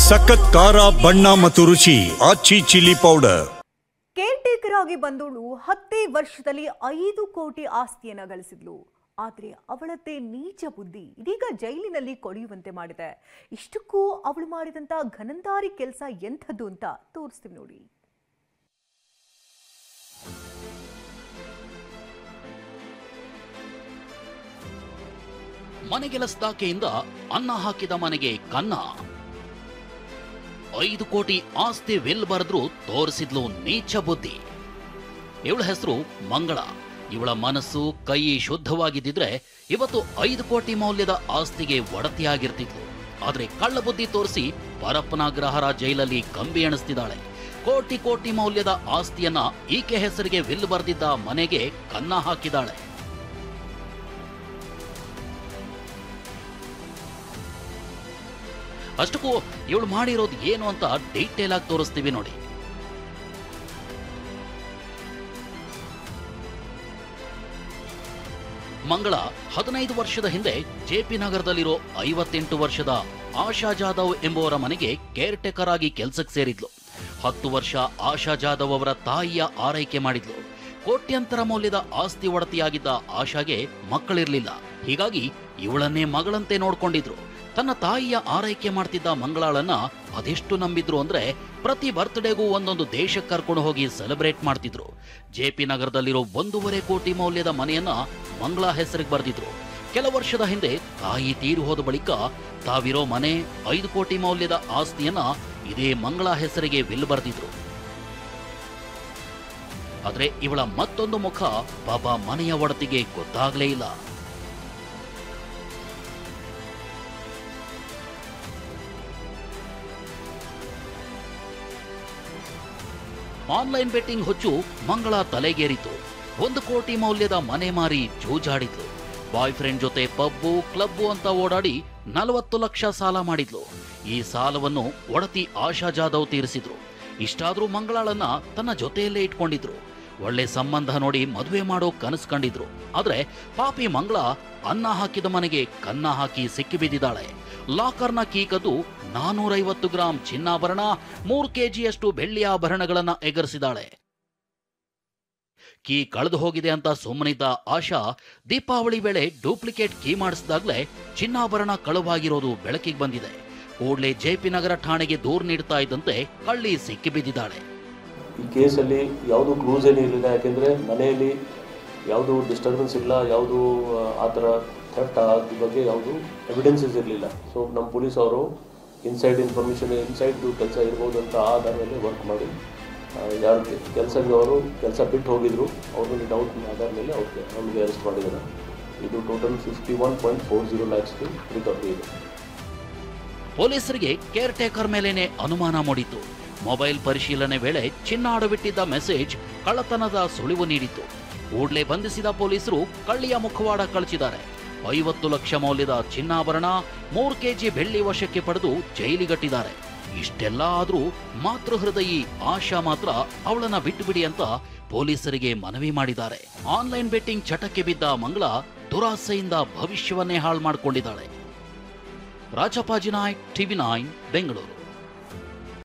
ಸಖತ್ ಖಾರ ಬಣ್ಣ ಮತ್ತು ರುಚಿ ಆಚಿ ಚಿಲ್ಲಿ ಪೌಡರ್. ಕೇರ್ ಟೇಕರ್ ಆಗಿ ಬಂದವಳು 10 ವರ್ಷದಲ್ಲಿ 5 ಕೋಟಿ ಆಸ್ತಿಯನ್ನ ಗಳಿಸಿದ್ಲು. ಆದರೆ ಅವಳದ್ದೇ ನೀಚ ಬುದ್ಧಿ ಇದೀಗ ಜೈಲಿನಲ್ಲಿ ಕೊಳೆಯುವಂತೆ ಮಾಡಿದೆ. ಇಷ್ಟಕ್ಕೂ ಅವಳು ಮಾಡಿದಂತ ಘನಂದಾರಿ ಕೆಲಸ ಎಂಥದ್ದು ಅಂತ ತೋರಿಸ್ತೀವಿ ನೋಡಿ. ಮನೆಗೆಲಸದಾಕೆಯಿಂದ ಅನ್ನ ಹಾಕಿದ ಮನೆಗೆ ಕನ್ನ. 5 ಕೋಟಿ ಆಸ್ತಿ ವಿಲ್ ಬರೆದ್ರು ತೋರಿಸಿದ್ಲು ನೀಚ ಬುದ್ಧಿ. ಇವಳ ಹೆಸರು ಮಂಗಳ. ಇವಳ ಮನಸ್ಸು ಕೈ ಶುದ್ಧವಾಗಿದ್ದಿದ್ರೆ ಇವತ್ತು 5 ಕೋಟಿ ಮೌಲ್ಯದ ಆಸ್ತಿಗೆ ಒಡತಿಯಾಗಿರ್ತಿದ್ಲು. ಆದ್ರೆ ಕಳ್ಳ ಬುದ್ಧಿ ತೋರಿಸಿ ಪರಪ್ಪನಾಗ್ರಹಾರ ಜೈಲಲ್ಲಿ ಕಂಬಿ ಎಣಿಸ್ತಿದ್ದಾಳೆ. ಕೋಟಿ ಕೋಟಿ ಮೌಲ್ಯದ ಆಸ್ತಿಯನ್ನ ಈಕೆ ಹೆಸರಿಗೆ ವಿಲ್ ಬರೆದಿದ್ದ ಮನೆಗೆ ಕನ್ನ ಹಾಕಿದಾಳೆ. ಅಷ್ಟಕ್ಕೂ ಇವಳು ಮಾಡಿರೋದು ಏನು ಅಂತ ಡೀಟೇಲ್ ಆಗಿ ತೋರಿಸ್ತೀವಿ ನೋಡಿ. ಮಂಗಳ 15 ವರ್ಷದ ಹಿಂದೆ ಜೆಪಿ ನಗರದಲ್ಲಿರೋ 58 ವರ್ಷದ ಆಶಾ ಜಾಧವ್ ಎಂಬುವರ ಮನೆಗೆ ಕೇರ್ ಟೇಕರ್ ಆಗಿ ಕೆಲಸಕ್ಕೆ ಸೇರಿದ್ಲು. 10 ವರ್ಷ ಆಶಾ ಜಾಧವ್ ಅವರ ತಾಯಿಯ ಆರೈಕೆ ಮಾಡಿದ್ಲು. ಕೋಟ್ಯಂತರ ಮೌಲ್ಯದ ಆಸ್ತಿ ಒಡತಿಯಾಗಿದ್ದ ಆಶಾಗೆ ಮಕ್ಕಳಿರ್ಲಿಲ್ಲ. ಹೀಗಾಗಿ ಇವಳನ್ನೇ ಮಗಳಂತೆ ನೋಡ್ಕೊಂಡಿದ್ರು. ತನ್ನ ತಾಯಿಯ ಆರೈಕೆ ಮಾಡ್ತಿದ್ದ ಮಂಗಳಾಳನ್ನ ಅದೆಷ್ಟು ನಂಬಿದ್ರು ಅಂದ್ರೆ ಪ್ರತಿ ಬರ್ತ್ಡೇಗೂ ಒಂದೊಂದು ದೇಶಕ್ಕೆ ಕರ್ಕೊಂಡು ಹೋಗಿ ಸೆಲೆಬ್ರೇಟ್ ಮಾಡ್ತಿದ್ರು. ಜೆಪಿ ನಗರದಲ್ಲಿರೋ 1.5 ಕೋಟಿ ಮೌಲ್ಯದ ಮನೆಯನ್ನ ಮಂಗಳಾ ಹೆಸರಿಗೆ ಬರೆದಿದ್ರು. ಕೆಲ ವರ್ಷದ ಹಿಂದೆ ತಾಯಿ ತೀರು ಹೋದ ಬಳಿಕ ತಾವಿರೋ ಮನೆ 5 ಕೋಟಿ ಮೌಲ್ಯದ ಆಸ್ತಿಯನ್ನ ಇದೇ ಮಂಗಳಾ ಹೆಸರಿಗೆ ವಿಲ್ ಬರೆದಿದ್ರು. ಆದ್ರೆ ಇವಳ ಮತ್ತೊಂದು ಮುಖ ಪಾಪ ಮನೆಯ ಒಡತಿಗೆ ಗೊತ್ತಾಗ್ಲೇ ಇಲ್ಲ. ಆನ್ಲೈನ್ ಬೆಟ್ಟಿಂಗ್ ಹುಚ್ಚು ಮಂಗಳ ತಲೆಗೇರಿತು. 1 ಕೋಟಿ ಮೌಲ್ಯದ ಮನೆ ಮಾರಿ ಜೂಜಾಡಿದ್ಲು. ಬಾಯ್ ಫ್ರೆಂಡ್ ಜೊತೆ ಪಬ್ಬು ಕ್ಲಬ್ಬು ಅಂತ ಓಡಾಡಿ 40 ಲಕ್ಷ ಸಾಲ ಮಾಡಿದ್ಲು. ಈ ಸಾಲವನ್ನು ಒಡತಿ ಆಶಾ ಜಾಧವ್ ತೀರಿಸಿದ್ರು. ಇಷ್ಟಾದ್ರೂ ಮಂಗಳಾಳನ್ನ ತನ್ನ ಜೊತೆಯಲ್ಲೇ ಇಟ್ಕೊಂಡಿದ್ರು. ಒಳ್ಳೆ ಸಂಬಂಧ ನೋಡಿ ಮದುವೆ ಮಾಡೋ ಕನಸು ಕಂಡಿದ್ರು. ಆದ್ರೆ ಪಾಪಿ ಮಂಗಳ ಅನ್ನ ಹಾಕಿದ ಮನೆಗೆ ಕನ್ನ ಹಾಕಿ ಸಿಕ್ಕಿಬಿದ್ದಿದ್ದಾಳೆ. ಲಾಕರ್ನ ಕೀ ಕದ್ದು 450 ಗ್ರಾಂ ಚಿನ್ನಾಭರಣ, 3 ಕೆಜಿಯಷ್ಟು ಬೆಳ್ಳಿ ಆಭರಣಗಳನ್ನ ಎಗರಿಸಿದಾಳೆ. ಕೀ ಕಳೆದು ಹೋಗಿದೆ ಅಂತ ಸುಮ್ಮನಿದ್ದ ಆಶಾ ದೀಪಾವಳಿ ವೇಳೆ ಡೂಪ್ಲಿಕೇಟ್ ಕೀ ಮಾಡಿಸಿದಾಗ್ಲೇ ಚಿನ್ನಾಭರಣ ಕಳುವಾಗಿರೋದು ಬೆಳಕಿಗೆ ಬಂದಿದೆ. ಕೂಡಲೇ ಜೆಪಿ ನಗರ ಠಾಣೆಗೆ ದೂರು ನೀಡ್ತಾ ಇದ್ದಂತೆ ಕಳ್ಳಿ ಸಿಕ್ಕಿಬಿದ್ದಿದ್ದಾಳೆ. ಈ ಕೇಸಲ್ಲಿ ಯಾವುದು ಕ್ಲೂಸ್ ಏನೂ ಇರಲಿಲ್ಲ. ಯಾಕೆಂದರೆ ಮನೆಯಲ್ಲಿ ಯಾವುದು ಡಿಸ್ಟರ್ಬೆನ್ಸ್ ಇಲ್ಲ, ಯಾವುದು ಆ ಥರ ಥೆಫ್ಟ್ ಆದ ಬಗ್ಗೆ ಯಾವುದು ಎವಿಡೆನ್ಸಸ್ ಇರಲಿಲ್ಲ. ಸೊ ನಮ್ಮ ಪೊಲೀಸ್ ಅವರು ಇನ್ಸೈಡ್ ಇನ್ಫಾರ್ಮೇಷನ್ ಇನ್ಸೈಡ್ ಕೆಲಸ ಇರ್ಬೋದು ಅಂತ ಆಧಾರ ಮೇಲೆ ವರ್ಕ್ ಮಾಡಿ ಯಾರು ಕೆಲಸದವರು ಕೆಲಸ ಬಿಟ್ಟು ಹೋಗಿದ್ರು ಅವ್ರನ್ನ ಡೌಟ್ ಆಧಾರ ಮೇಲೆ ಅವ್ರಿಗೆ ಅರೆಸ್ಟ್ ಮಾಡಿದ್ದಾರೆ. ಇದು ಟೋಟಲ್ 51.40 lakhs ರಿಕವರಿ ಇದೆ. ಪೊಲೀಸರಿಗೆ ಕೇರ್ ಟೇಕರ್ ಮೇಲೇನೆ ಅನುಮಾನ ಮೂಡಿತು. ಮೊಬೈಲ್ ಪರಿಶೀಲನೆ ವೇಳೆ ಚಿನ್ನ ಅಡವಿಟ್ಟಿದ್ದ ಮೆಸೇಜ್ ಕಳ್ಳತನದ ಸುಳಿವು ನೀಡಿತ್ತು. ಕೂಡಲೇ ಬಂಧಿಸಿದ ಪೊಲೀಸರು ಕಳ್ಳಿಯ ಮುಖವಾಡ ಕಳಚಿದ್ದಾರೆ. 50 ಲಕ್ಷ ಮೌಲ್ಯದ ಚಿನ್ನಾಭರಣ, 3 ಕೆಜಿ ಬೆಳ್ಳಿ ವಶಕ್ಕೆ ಪಡೆದು ಜೈಲಿಗಟ್ಟಿದ್ದಾರೆ. ಇಷ್ಟೆಲ್ಲ ಆದ್ರೂ ಮಾತೃಹೃದಯಿ ಆಶಾ ಮಾತ್ರ ಅವಳನ್ನ ಬಿಟ್ಟುಬಿಡಿ ಅಂತ ಪೊಲೀಸರಿಗೆ ಮನವಿ ಮಾಡಿದ್ದಾರೆ. ಆನ್ಲೈನ್ ಬೆಟ್ಟಿಂಗ್ ಚಟಕ್ಕೆ ಬಿದ್ದ ಮಂಗಳ ದುರಾಸೆಯಿಂದ ಭವಿಷ್ಯವನ್ನೇ ಹಾಳು ಮಾಡಿಕೊಂಡಿದ್ದಾಳೆ. ರಾಜಪ್ಪಾಜಿ ನಾಯ್ಕ್, TV9 ಬೆಂಗಳೂರು.